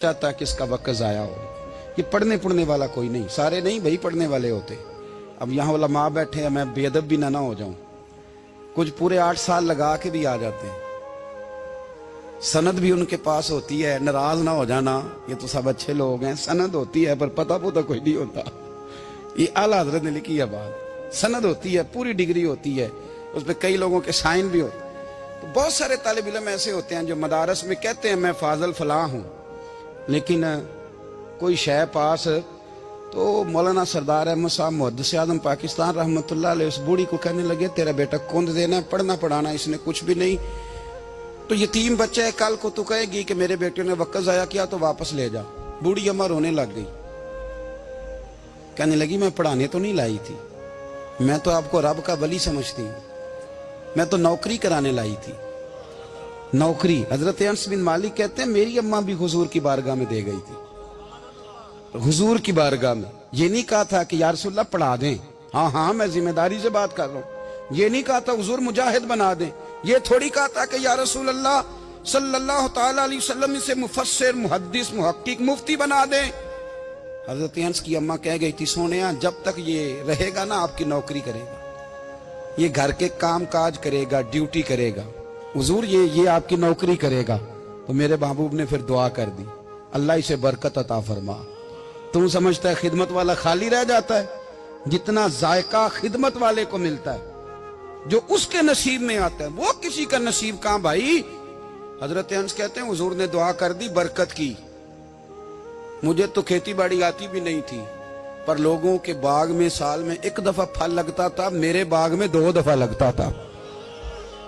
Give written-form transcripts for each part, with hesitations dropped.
चाहता कि इसका वक्त ज़ाया हो। ये पढ़ने पढ़ने वाला कोई नहीं, सारे नहीं भाई पढ़ने वाले होते। अब यहाँ उलमा बैठे हैं, मैं बेअदब भी ना हो जाऊं। कुछ पूरे 8 साल लगा के भी आ जाते हैं, सनद भी उनके पास होती है। नाराज ना हो जाना, ये तो सब अच्छे लोग हैं, सनद होती है पर पता पुता कोई नहीं होता। ये आला हजरत ने लिखी है बात, सनद होती है, पूरी डिग्री होती है, उस पर कई लोगों के साइन भी होते हैं। तो बहुत सारे तालिब इल्म ऐसे होते हैं जो मदारस में कहते हैं मैं फाजल फलां हूँ, लेकिन कोई शय पास तो मौलाना सरदार अहमद साहब मुहद्दिस आज़म पाकिस्तान रहमतुल्लाह अलैह उस बूढ़ी को कहने लगे तेरा बेटा कुंद देना है, पढ़ना पढ़ाना इसने कुछ भी नहीं, तो यतीम बच्चा है, कल को तू कहेगी कि मेरे बेटे ने वक्त ज़ाया किया तो वापस ले जा। बूढ़ी अम्मा रोने लग गई, कहने लगी मैं पढ़ाने तो नहीं लाई थी, मैं तो आपको रब का वली समझती हूँ, मैं तो नौकरी कराने लाई थी। नौकरी, हजरत अनस बिन मालिक कहते हैं मेरी अम्मा भी हुजूर की बारगाह में दे गई थी, हुजूर की बारगाह में। ये नहीं कहा था कि या रसूलल्लाह पढ़ा दें, हाँ हाँ मैं जिम्मेदारी से बात कर रहा हूँ। ये नहीं कहा था हुजूर मुजाहिद बना दें, ये थोड़ी कहा था कि या रसूलल्लाह सल्लल्लाहु तआला अलैहि वसल्लम से मुफस्सिर मुहद्दिस मुहक्किक मुफ्ती बना दें। हजरत अनस की अम्मा कह गई थी सोनिया जब तक ये रहेगा ना आपकी नौकरी करेगा, ये घर के काम काज करेगा, ड्यूटी करेगा, हुजूर ये आपकी नौकरी करेगा। तो मेरे महबूब ने फिर दुआ कर दी, अल्लाह इसे बरकत अता फरमा। तू समझता है खिदमत वाला खाली रह जाता है? जितना जायका खिदमत वाले को मिलता है, जो उसके नसीब में आता है, वो किसी का नसीब कहां भाई। हजरत अनस कहते हैं हुजूर ने दुआ कर दी, बरकत की। मुझे तो खेती बाड़ी आती भी नहीं थी, पर लोगों के बाग में साल में 1 दफा फल लगता था, मेरे बाग में 2 दफा लगता था।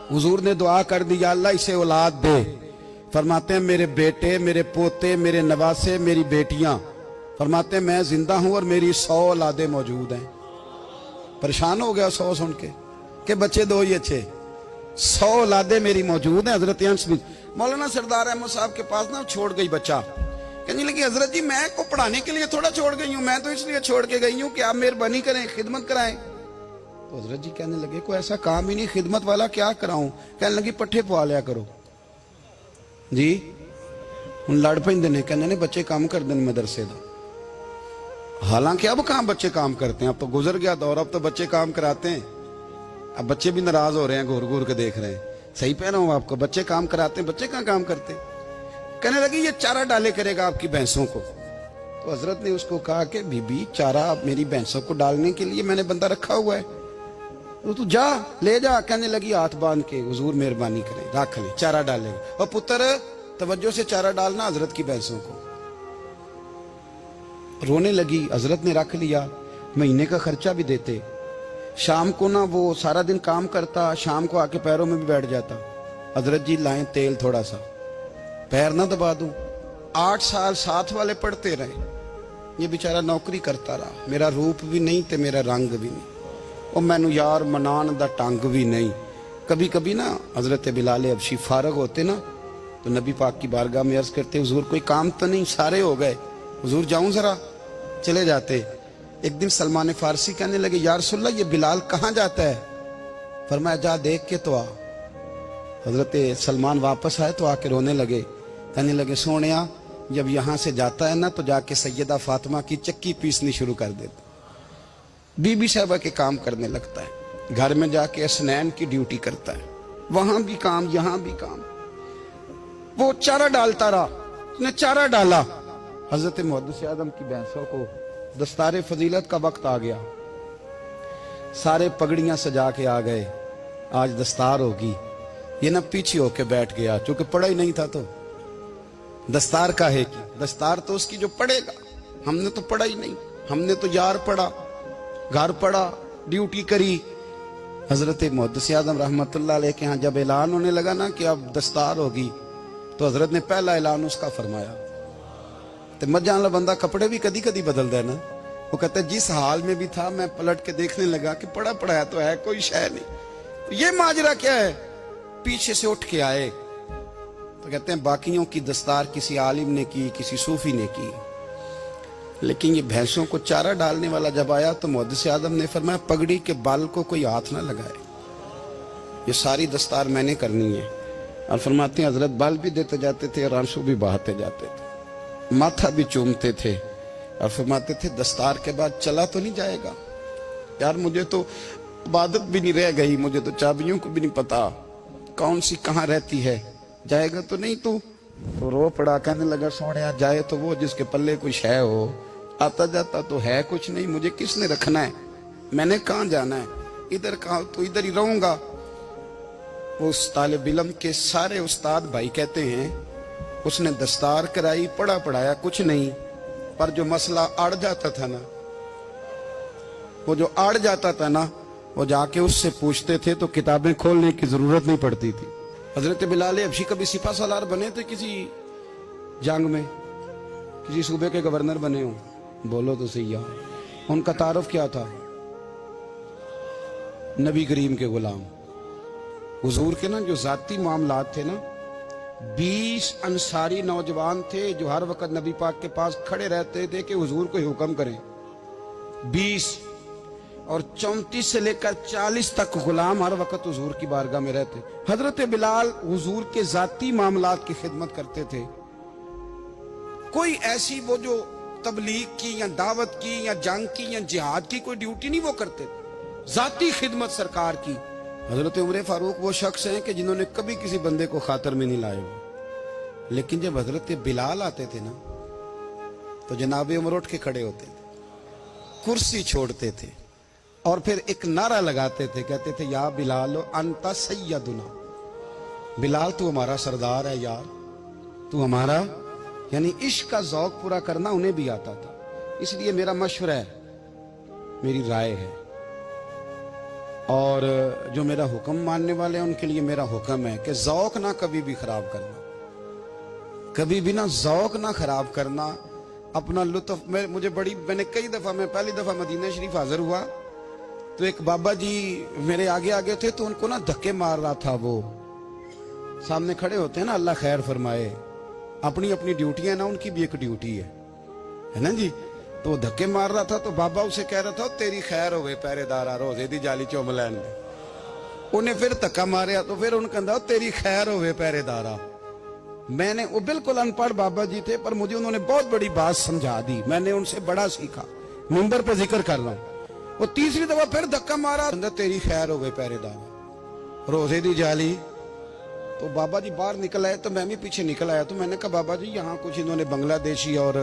हुजूर ने दुआ कर दी अल्लाह इसे औलाद दे। फरमाते हैं मेरे बेटे, मेरे पोते, मेरे नवासे, मेरी बेटियां, फरमाते हैं मैं जिंदा हूं और मेरी 100 औलादें मौजूद हैं। परेशान हो गया 100 सुन के बच्चे 2 ही अच्छे, 100 औलादें मेरी मौजूद हैं। हजरत अनस बिन मौलाना सरदार अहमद साहब के पास ना छोड़ गई बच्चा, कहने लगी हजरत जी मैं को पढ़ाने के लिए थोड़ा छोड़ गई हूँ, मैं तो इसलिए छोड़ के गई हूँ कि आप मेहरबानी करें, खिदमत कराएं। तो हजरत जी कहने लगे कोई ऐसा काम ही नहीं, खिदमत वाला क्या कराऊं। कहने लगी पट्ठे पवा लिया करो जी। हूं लड़ पेंदे ने, कहने ने बच्चे काम कर दें मदरसे का। हालांकि अब कहां बच्चे काम करते हैं, अब तो गुजर गया दौर, अब तो बच्चे काम कराते हैं। अब बच्चे भी नाराज हो रहे हैं, घूर घूर के देख रहे हैं। सही कह रहा हूं आपको, बच्चे काम कराते हैं, बच्चे कहां काम करते। कहने लगी ये चारा डाले करेगा आपकी भैंसों को। तो हजरत ने उसको कहा कि बीबी चारा मेरी भैंसों को डालने के लिए मैंने बंदा रखा हुआ है, तो तू जा ले जा। कहने लगी हाथ बांध के हुजूर मेहरबानी करें रख ले, चारा डालेगा। और पुत्र तवज्जो से चारा डालना हजरत की भैंसों को। रोने लगी, हजरत ने रख लिया, महीने का खर्चा भी देते। शाम को ना वो सारा दिन काम करता, शाम को आके पैरों में भी बैठ जाता, हजरत जी लाएं तेल थोड़ा सा, पैर ना दबा दूं। 8 साल साथ वाले पढ़ते रहे, ये बेचारा नौकरी करता रहा, मेरा रूप भी नहीं ते मेरा रंग भी नहीं, और मैनू यार मनान दा टंग भी नहीं। कभी कभी ना हजरत बिलाल हबशी फारग होते ना, तो नबी पाक की बारगाह में अर्ज करते हुजूर कोई काम तो नहीं, सारे हो गए, हुजूर जाऊं जरा, चले जाते। एक दिन सलमान फारसी कहने लगे या रसूलल्लाह ये बिलाल कहाँ जाता है। फरमाया जा देख के तो आ। हजरत सलमान वापस आए तो आके रोने लगे, कहने लगे सोनिया जब यहाँ से जाता है ना तो जाके सैयदा फातिमा की चक्की पीसनी शुरू कर देता, बीबी साहबा के काम करने लगता है, घर में जाके स्नैन की ड्यूटी करता है, वहां भी काम यहां भी काम। वो चारा डालता रहा, उसने चारा डाला। हजरत मुहद्दिस आज़म की भैंसों को दस्तारे फजीलत का वक्त आ गया, सारे पगड़ियां सजा के आ गए, आज दस्तार होगी। ये ना पीछे होके बैठ गया, चूंकि पढ़ा ही नहीं था तो दस्तार का है कि दस्तार तो उसकी जो पढ़ेगा, हमने तो पढ़ा ही नहीं, हमने तो यार पढ़ा, घर पढ़ा, ड्यूटी करी। हजरत मुहद्दिस आज़म रहमतुल्लाह अलैह के यहाँ जब ऐलान होने लगा ना कि अब दस्तार होगी, तो हजरत ने पहला ऐलान उसका फरमाया। तो मजान वाला बंदा कपड़े भी कदी कदी बदल दे ना, वो कहता है जिस हाल में भी था मैं पलट के देखने लगा कि पढ़ा पढ़ाया तो है, कोई शय नहीं, तो ये माजरा क्या है। पीछे से उठ के आए तो कहते हैं बाकियों की दस्तार किसी आलिम ने की, किसी सूफी ने की, लेकिन ये भैंसों को चारा डालने वाला जब आया तो मुहद्दिस आज़म ने फरमाया पगड़ी के बाल को कोई हाथ ना लगाए, ये सारी दस्तार मैंने करनी है। और फरमाते हैं हजरत बाल भी देते जाते थे और आंसू भी बहाते जाते थे। माथा भी चूमते थे और फरमाते थे दस्तार के बाद चला तो नहीं जाएगा। यार मुझे तो इबादत भी नहीं रह गई, मुझे तो चाबियों को भी नहीं पता कौन सी कहाँ रहती है, जाएगा तो नहीं तू? तो रो पड़ा, कहने लगा सोनिया जाए तो वो जिसके पल्ले कुछ है हो, आता जाता तो है कुछ नहीं, मुझे किसने रखना है, मैंने कहाँ जाना है, इधर कहाँ तो इधर ही रहूंगा। उस तालिब इल्म के सारे उस्ताद भाई कहते हैं उसने दस्तार कराई, पढ़ा पढ़ाया कुछ नहीं, पर जो मसला अड़ जाता था ना, वो जो अड़ जाता था ना, वो जाके उससे पूछते थे तो किताबें खोलने की जरूरत नहीं पड़ती थी। हजरत बिलाल हबशी कभी सिपा सालार बने थे किसी जंग में, किसी सूबे के गवर्नर बने हो? बोलो तो सही यार। उनका तारुफ क्या था? नबी करीम के गुलाम। हुजूर के ना जो जाती मामलात थे ना, 20 अंसारी नौजवान थे जो हर वक्त नबी पाक के पास खड़े रहते थे कि हुजूर को हुक्म करें। 20 और 34 से लेकर 40 तक गुलाम हर वक्त हुजूर की बारगाह में रहते। हजरत बिलाल हुजूर के जाती मामलात की खिदमत करते थे। कोई ऐसी वो जो तबलीग की या दावत की या जंग की या जिहाद की कोई ड्यूटी नहीं वो करते, जाती खिदमत सरकार की। हजरत उमर फारूक वो शख्स हैं कि जिन्होंने कभी किसी बंदे को खातर में नहीं लाए हो, लेकिन जब हजरत बिलाल आते थे ना तो जनाब उमर उठ के खड़े होते थे, कुर्सी छोड़ते थे और फिर एक नारा लगाते थे, कहते थे या बिलाल अंता सैयदुना, बिलाल तू हमारा सरदार है यार, तू हमारा। यानी इश्क का ज़ौक पूरा करना उन्हें भी आता था। इसलिए मेरा मशवरा है, मेरी राय है, और जो मेरा हुक्म मानने वाले हैं उनके लिए मेरा हुक्म है कि ज़ौक ना कभी भी खराब करना, कभी भी ना ज़ौक ना खराब करना, अपना लुत्फ। मैंने कई दफा, मैं पहली दफा मदीना शरीफ हाजिर हुआ तो एक बाबा जी मेरे आगे आगे थे, तो उनको ना धक्के मार रहा था। वो सामने खड़े होते हैं ना, अल्लाह खैर फरमाए, अपनी अपनी ड्यूटियां ना, उनकी भी एक ड्यूटी है ना जी। तो वो धक्के मार रहा था तो बाबा उसे कह रहा था तेरी खैर होवे पहरेदारा, रोजे दी जाली चुम लैन। उन्हें फिर धक्का मारिया तो फिर उन्हें कहता तेरी खैर होवे पहरेदारा। मैंने, वो बिल्कुल अनपढ़ बाबा जी थे, पर मुझे उन्होंने बहुत बड़ी बात समझा दी, मैंने उनसे बड़ा सीखा, मिंबर पे जिक्र कर रहा हूं। वो तीसरी दफा फिर धक्का मारा, तेरी खैर होवे पहरेदारा, रोजे दी जाली। तो बाबा जी बाहर निकल आए तो मैं भी पीछे निकल आया। तो मैंने कहा बाबा जी यहाँ कुछ इन्होंने बांग्लादेशी और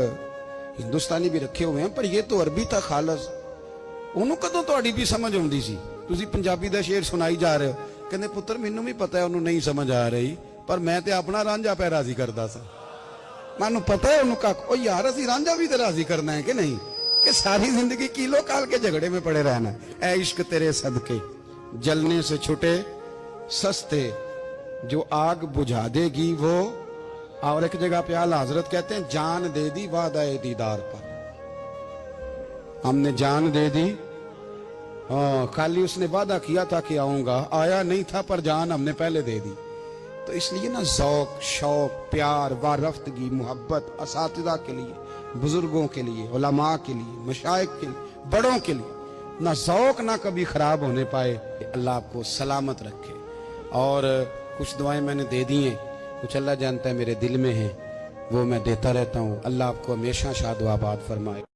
हिंदुस्तानी भी रखे हुए हैं, पर ये तो अरबी था खालस। ਉਹਨੂੰ ਕਦੋਂ ਤੁਹਾਡੀ ਵੀ ਸਮਝ ਆਉਂਦੀ ਸੀ? ਤੁਸੀਂ ਪੰਜਾਬੀ ਦਾ ਸ਼ੇਰ ਸੁਣਾਈ ਜਾ ਰਹੇ ਹੋ। ਕਹਿੰਦੇ ਪੁੱਤਰ ਮੈਨੂੰ ਵੀ ਪਤਾ ਹੈ ਉਹਨੂੰ ਨਹੀਂ ਸਮਝ ਆ ਰਹੀ, ਪਰ ਮੈਂ ਤੇ ਆਪਣਾ ਰਾਂਝਾ ਪੈ ਰਾਜ਼ੀ ਕਰਦਾ ਸਾਂ। ਮੈਨੂੰ ਪਤਾ ਹੈ ਉਹਨੂੰ ਕੱਖ, ਉਹ ਯਾਰ ਅਸੀਂ ਰਾਂਝਾ ਵੀ ਤੇ ਰਾਜ਼ੀ ਕਰਨਾ ਹੈ ਕਿ ਨਹੀਂ, कि सारी जिंदगी कीलो काल के झगड़े में पड़े रहना। ऐ इश्क तेरे सदके जलने से छुटे सस्ते, जो आग बुझा देगी वो। और एक जगह पे आला हजरत कहते हैं जान दे दी वादा दीदार पर, हमने जान दे दी। खाली उसने वादा किया था कि आऊंगा, आया नहीं था, पर जान हमने पहले दे दी। तो इसलिए ना ज़ौक, शौक, प्यार, वारफ्तगी, मोहब्बत असातिज़ा के लिए, बुजुर्गों के लिए, उलमा के लिए, मशाइख के लिए, बड़ों के लिए ना ज़ौक ना कभी खराब होने पाए। अल्लाह आपको सलामत रखे। और कुछ दुआएं मैंने दे दी हैं, कुछ अल्लाह जानता है मेरे दिल में है, वो मैं देता रहता हूँ। अल्लाह आपको हमेशा शाद व आबाद फरमाए।